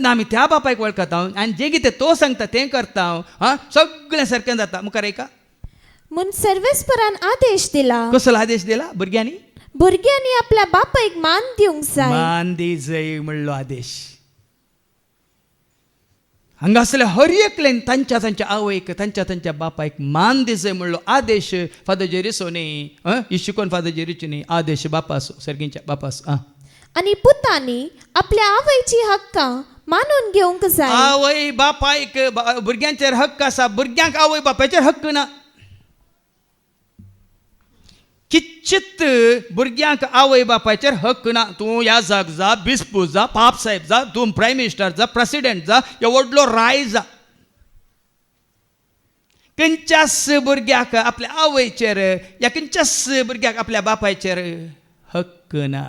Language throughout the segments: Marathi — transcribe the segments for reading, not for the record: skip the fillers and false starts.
तेन्ना आमी त्या बापायक वळखता आनी जें कितें तो सांगता तें करता सगळें सारकें जाता. मुखार ऐका. म्हूण सर्वेस्परान आदेश दिला, कसलो आदेश दिला भुरग्यांनी? भुरग्यांनी आपल्या बापायक मान दिवंक जाय. मान दी जय म्हणलो आदेश. हांगासरल्या हर एकल्यान तांच्या तांच्या आवयक तांच्या तांच्या बापायक मान दी जय म्हणलो आदेश फादर जेरिसोनी ही शिकोवन फादर जेरिचोनी आदेश बापास सर्गींच्या बापास. आणि पुतांनी आपल्या आवयची हक्कां मानून घेवंक जाय. आवय बापायक भुरग्यांचेर हक्क आसा, भुरग्यांक आवय बापायचेर हक्क ना. किच्चित भुरग्यांक आवय बापायचेर हक्क ना. तूं ह्या जाग जा, बिस्पू जा, पाप साहेब जा, तूं प्रायम मिनिस्टर जा, प्रेसिडेंट जा, ह्यो व्हडलो राय जा. खंयच्याच भुरग्याक आपल्या आवयचेर या खंयच्याच भुरग्याक आपल्या बापायचेर हक्क ना.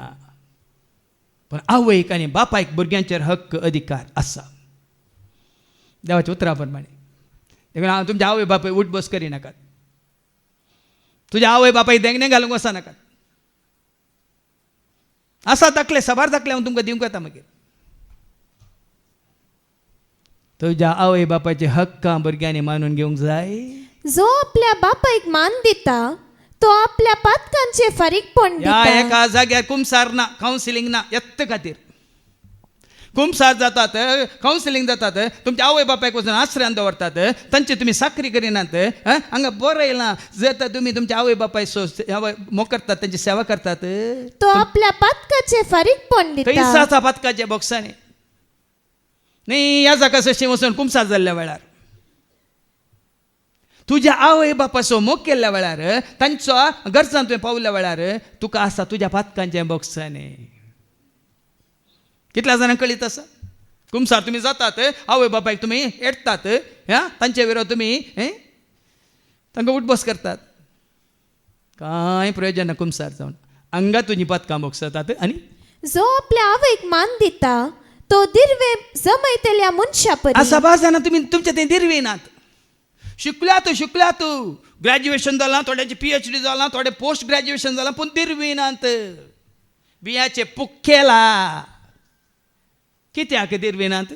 पण आवयक आनी बापायक भुरग्यांचेर हक्क अधिकार आसा देवाच्या उतरा प्रमाणे. देखून हांव तुमच्या आवय बापाय उठ बस करिनाकात. तुझ्या आवय बापाय देंगणे घालूंक वचनाकात. आसा दाखले साबार दाखले हांव तुमकां दिवंक येता. मागीर तुज्या आवय बापायचे हक्कां भुरग्यांनी मानून घेवंक जाय. जो आपल्या बापायक मान दिता तो आपल्या पातकांचे फारीकपण ह्या दिता. एका जाग्यार कुमसार ना, कावन्सिलींग ना. येत्त खातीर कुमसार जातात, कावन्सिलींग जातात, तुमच्या आवय बापायक वचून आश्रयान दवरतात, तांची तुमी साखरी करिनात. हांगा बरं येयला जर तुमी तुमच्या आवय बापाय मोकरतात, तांची सेवा करतात. तो आपल्या पातकाचे फारीकपण दिता. कैसा आसा पातकाच्या बॉक्सांनी न्ही. ह्या जाका सशी वचून कुमसार जाल्ल्या वेळार तुज्या आवय बापाचो मोग केल्ल्या वेळार तांचो गरजान तुवें पावल्या वेळार तुका आसा तुज्या पातकांच्या बॉक्सांनी. कितल्या जाणांक कळीत आसा? कुमसार तुमी जातात, आवय बापायक तुमी एडतात, तांचे विरोध तुमी तांकां उठबस करतात. कांय प्रयोजन ना कुमसार जावन. हांगा तुजी पातकां बॉक्सातात. आनी जो आपल्या आवयक मान दिता तो दिर्वे जमयतल्या मनशा परी. आसा बा जाणां तुमी तुमचे ते दिर्विनात. शिकल्यात ग्रॅज्युएशन जालां, थोड्यांचे PhD जालां, थोडे पोस्ट ग्रॅज्युएशन जालां, पूण दिर्विनात. बियाचे पुख्खेला. कित्याक दिर्विनात?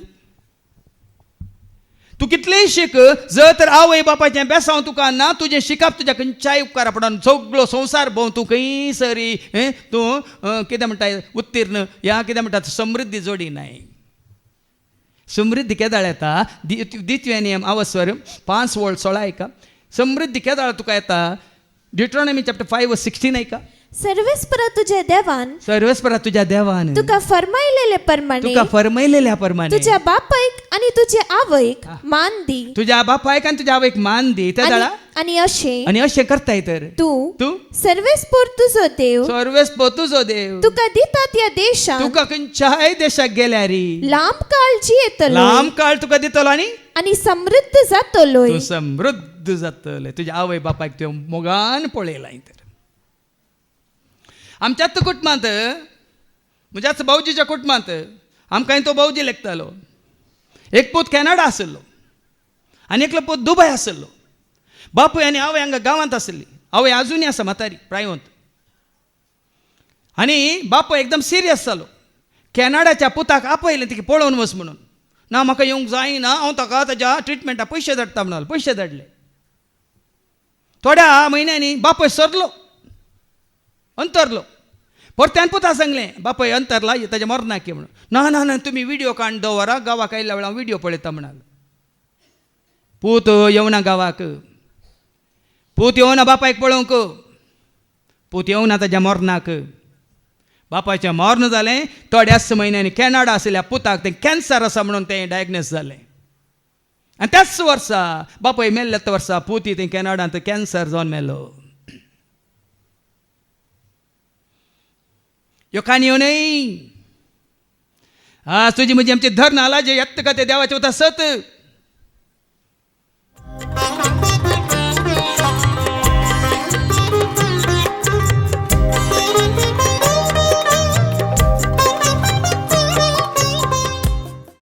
तूं कितलेंय शिक, जर तर आवय बापायचें बेसांव तुका ना, तुजें शिकप तुज्या खंयच्याय उपकारा पडना. सगळो संवसार भोंव तूं खंय सरी तूं कितें म्हणटा उत्तीर्ण ह्या कितें म्हणटा समृद्धी जोडिनाय. समृद्धी केदाळ येता. द्वितीय नियम आवस्वर 5:16 ऐका. समृद्धी केदाळ तुका येता. डिट्रॉनॉमी चॅप्टर 5:16 ऐका. सर्वेस्परा तुझ्या देवान, सर्वेस्परा तुझ्या देवान तुका फरमायलेले प्रमाणे, तुका फरमायलेल्या प्रमाणे तुझ्या बापायक आणि तुझे आवयक मान दी. तुझ्या बापायक आनी तुज्या आवयक मान दी. त्या दाळा आणि अशें करताय तर तू सर्वेस्पर तुझो देव, सर्वेस्पर तुजो देव तुका दिता त्या देशात तुका खंयच्याय देशाक गेल्यार लांब काळ जियेतलो, लांब काळ तुका दितलो आणि समृद्ध जातलो. तूं समृद्ध जातले. तुज्या आवय बापायक तुवें मोगान पळयलाय. तर आमच्याच कुटुंबांत, म्हज्याच भाऊजीच्या कुटुंबांत आमकां तो भाऊजी लेखतालो. एक पूत कॅनडा आसलो आनी एकलो पूत दुबय आसलो. बापूय आनी आवय हांगा गांवांत आसली. आवय आजुनी आसा म्हातारी प्रायवंत. आनी बापूय एकदम सिरियस जालो. कॅनडाच्या पुताक आपयलें तिका पळोवन वच म्हणून. ना म्हाका येवंक जायना, हांव ताका ताज्या ट्रिटमेंटाक पयशे धाडटा म्हणालो. पयशे धाडले. थोड्या म्हयन्यांनी बापूय सरलो, अंतरलो. परत्यान पुता सांगलें बापूय अंतरला ताच्या मरणाक म्हणून. ना ना तुमी व्हिडिओ काडून दवरा, गांवाक आयल्या वेळार व्हिडिओ पळयता म्हणालो. पूत येवना गांवाक. पूत येवना बापायक पळोवंक. पूत येवना ताच्या मरणाक. बापायचें मरण जालें. थोड्याच म्हयन्यांनी कॅनडा आसल्या पुताक तें कॅन्सर आसा म्हणून तें डायग्नोस जालें. आनी त्याच वर्सा बापूय मेल्ल्याच वर्सा पुती तें कॅनडांत कॅन्सर जावन मेलो. ह्यो काणयो न्हय. तुजी म्हजी आमची धर्न आला जे येत्त का ते देवाचे उता सत.